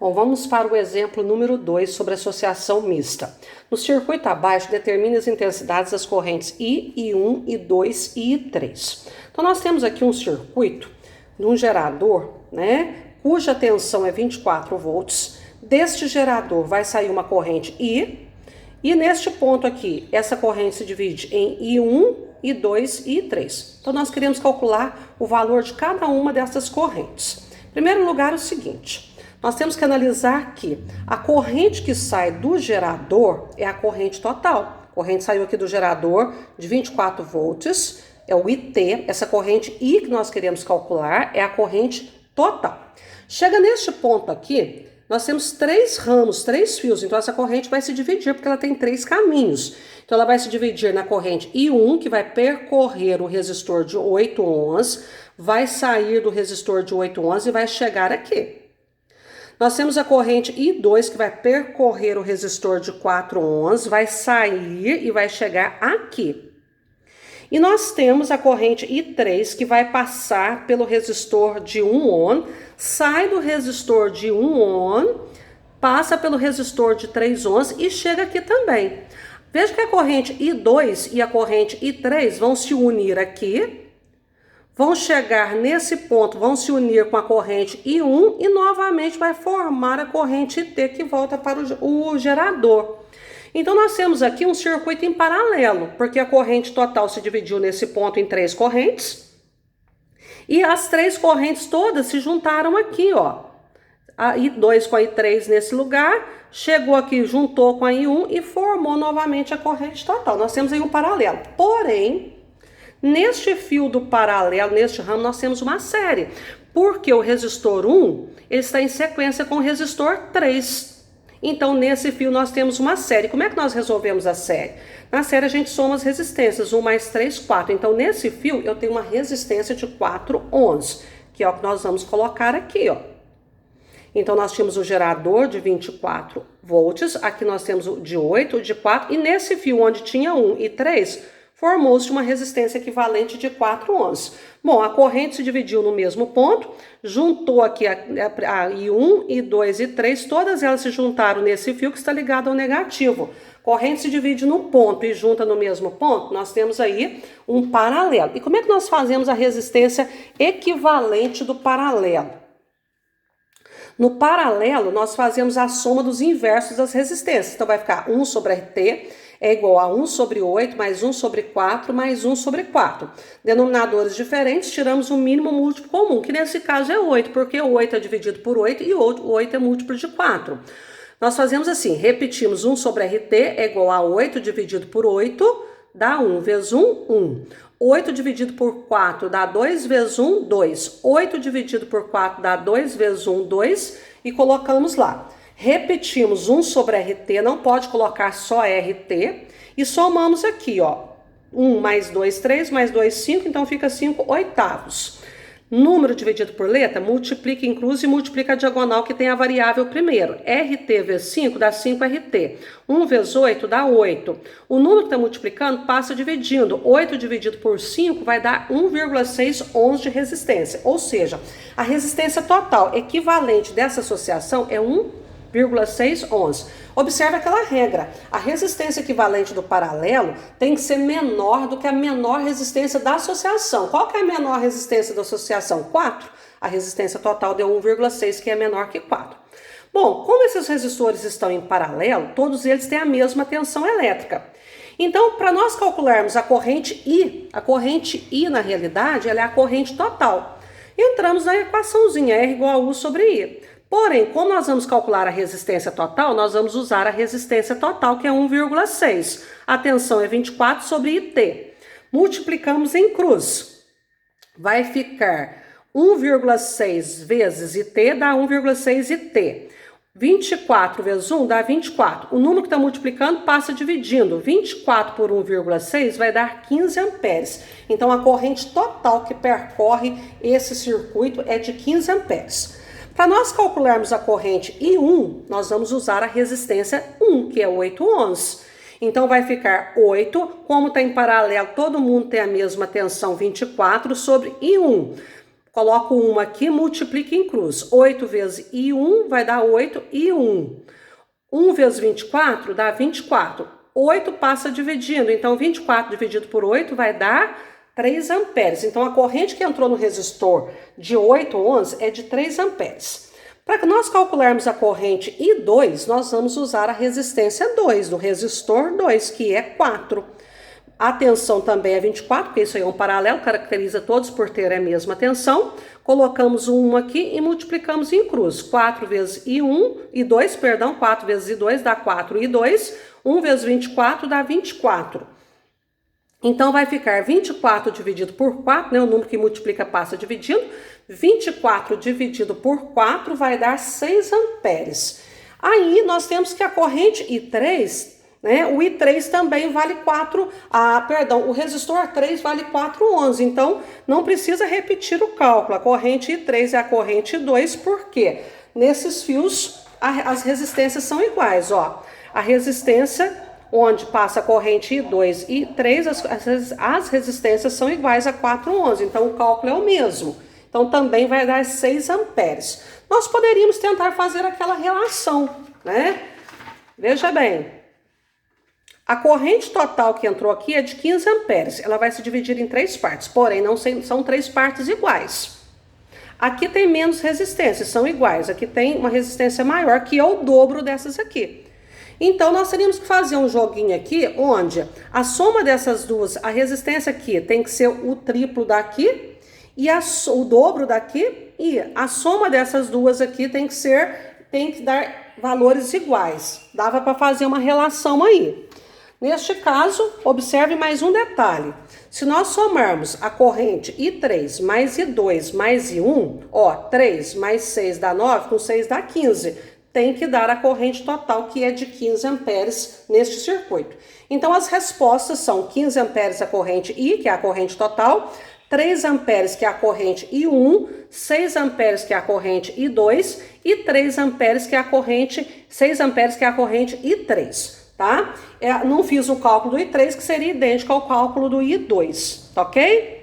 Bom, vamos para o exemplo número 2 sobre associação mista. No circuito abaixo, determine as intensidades das correntes I, I1, I2 e I3. Então, nós temos aqui um circuito de um gerador, cuja tensão é 24 volts. Deste gerador vai sair uma corrente I, e neste ponto aqui, essa corrente se divide em I1, I2 e I3. Então, nós queremos calcular o valor de cada uma dessas correntes. Em primeiro lugar, é o seguinte: nós temos que analisar que a corrente que sai do gerador é a corrente total. A corrente saiu aqui do gerador de 24 volts, é o IT. Essa corrente I que nós queremos calcular é a corrente total. Chega neste ponto aqui, nós temos 3 ramos, 3 fios, então essa corrente vai se dividir, porque ela tem 3 caminhos. Então ela vai se dividir na corrente I1, que vai percorrer o resistor de 8 ohms, vai sair do resistor de 8 ohms e vai chegar aqui. Nós temos a corrente I2, que vai percorrer o resistor de 4 ohms, vai sair e vai chegar aqui. E nós temos a corrente I3, que vai passar pelo resistor de 1 ohm, sai do resistor de 1 ohm, passa pelo resistor de 3 ohms e chega aqui também. Veja que a corrente I2 e a corrente I3 vão se unir aqui, vão chegar nesse ponto, vão se unir com a corrente I1 e novamente vai formar a corrente IT que volta para o gerador. Então nós temos aqui um circuito em paralelo, porque a corrente total se dividiu nesse ponto em 3 correntes e as 3 correntes todas se juntaram aqui, ó. A I2 com a I3 nesse lugar, chegou aqui, juntou com a I1 e formou novamente a corrente total. Nós temos aí um paralelo. Porém, neste fio do paralelo, neste ramo, nós temos uma série, porque o resistor 1 ele está em sequência com o resistor 3. Então, nesse fio nós temos uma série. Como é que nós resolvemos a série? Na série a gente soma as resistências, 1 mais 3, 4. Então, nesse fio eu tenho uma resistência de 4 ohms, que é o que nós vamos colocar aqui, ó. Então, nós tínhamos o gerador de 24 volts, aqui nós temos o de 8, o de 4, e nesse fio onde tinha 1 e 3, formou-se uma resistência equivalente de 4 ohms. Bom, a corrente se dividiu no mesmo ponto, juntou aqui a I1, I2 e 3, todas elas se juntaram nesse fio que está ligado ao negativo. Corrente se divide num ponto e junta no mesmo ponto, nós temos aí um paralelo. E como é que nós fazemos a resistência equivalente do paralelo? No paralelo, nós fazemos a soma dos inversos das resistências. Então, vai ficar 1 sobre RT é igual a 1 sobre 8, mais 1 sobre 4, mais 1 sobre 4. Denominadores diferentes, tiramos o mínimo múltiplo comum, que nesse caso é 8, porque o 8 é dividido por 8 e o 8 é múltiplo de 4. Nós fazemos assim, repetimos 1 sobre RT é igual a 8 dividido por 8, dá 1 vezes 1, 1. 8 dividido por 4 dá 2 vezes 1, 2. 8 dividido por 4 dá 2 vezes 1, 2. E colocamos lá. Repetimos 1 sobre RT, não pode colocar só RT. E somamos aqui, ó. 1 mais 2, 3, mais 2, 5, então fica 5 oitavos. Número dividido por letra, multiplica incluso e multiplica a diagonal que tem a variável primeiro. RT vezes 5 dá 5RT. 1 vezes 8 dá 8. O número que está multiplicando passa dividindo. 8 dividido por 5 vai dar 1,6 ohms de resistência. Ou seja, a resistência total equivalente dessa associação é 1,6 ohms. Observe aquela regra. A resistência equivalente do paralelo tem que ser menor do que a menor resistência da associação. Qual que é a menor resistência da associação? 4. A resistência total deu 1,6, que é menor que 4. Bom, como esses resistores estão em paralelo, todos eles têm a mesma tensão elétrica. Então, para nós calcularmos a corrente I na realidade, ela é a corrente total. Entramos na equaçãozinha R igual a U sobre I. Porém, como nós vamos calcular a resistência total, nós vamos usar a resistência total, que é 1,6. A tensão é 24 sobre IT. Multiplicamos em cruz. Vai ficar 1,6 vezes IT dá 1,6 IT. 24 vezes 1 dá 24. O número que está multiplicando passa dividindo. 24 por 1,6 vai dar 15 amperes. Então, a corrente total que percorre esse circuito é de 15 amperes. Para nós calcularmos a corrente I1, nós vamos usar a resistência 1, que é 8 ohms. Então, vai ficar 8, como está em paralelo, todo mundo tem a mesma tensão, 24, sobre I1. Coloco 1 aqui, multiplico em cruz. 8 vezes I1 vai dar 8 I1. 1 vezes 24 dá 24. 8 passa dividindo, então 24 dividido por 8 vai dar 3 amperes. Então a corrente que entrou no resistor de 8 ohms é de 3 amperes. Para nós calcularmos a corrente I2, nós vamos usar a resistência 2, do resistor 2, que é 4. A tensão também é 24, porque isso aí é um paralelo, caracteriza todos por ter a mesma tensão. Colocamos o 1 aqui e multiplicamos em cruz. 4 vezes I2, 4 vezes I2 dá 4 I2. 1 vezes 24 dá 24. Então vai ficar 24 dividido por 4, né? O número que multiplica passa dividindo. 24 dividido por 4 vai dar 6 amperes. Aí nós temos que a corrente I3, né? O I3 também vale 4, o resistor 3 vale 4 ohms, então não precisa repetir o cálculo. A corrente I3 é a corrente I2, porque nesses fios as resistências são iguais, ó. A resistência onde passa a corrente I2 e I3, as resistências são iguais a 4 ohms, então o cálculo é o mesmo. Então também vai dar 6 amperes. Nós poderíamos tentar fazer aquela relação, né? Veja bem. A corrente total que entrou aqui é de 15 amperes. Ela vai se dividir em 3 partes, porém não são 3 partes iguais. Aqui tem menos resistência, são iguais. Aqui tem uma resistência maior, que é o dobro dessas aqui. Então nós teríamos que fazer um joguinho aqui, onde a soma dessas duas, a resistência aqui tem que ser o triplo daqui, e o dobro daqui, e a soma dessas duas aqui tem que dar valores iguais. Dava para fazer uma relação aí. Neste caso, observe mais um detalhe. Se nós somarmos a corrente I3 mais I2 mais I1, ó, 3 mais 6 dá 9, com 6 dá 15. Tem que dar a corrente total, que é de 15 amperes neste circuito. Então, as respostas são 15 amperes a corrente I, que é a corrente total, 3 amperes, que é a corrente I1, 6 amperes, que é a corrente I2, e 3 amperes, que é a corrente, 6 amperes, que é a corrente I3, tá? Não fiz o cálculo do I3, que seria idêntico ao cálculo do I2, tá ok?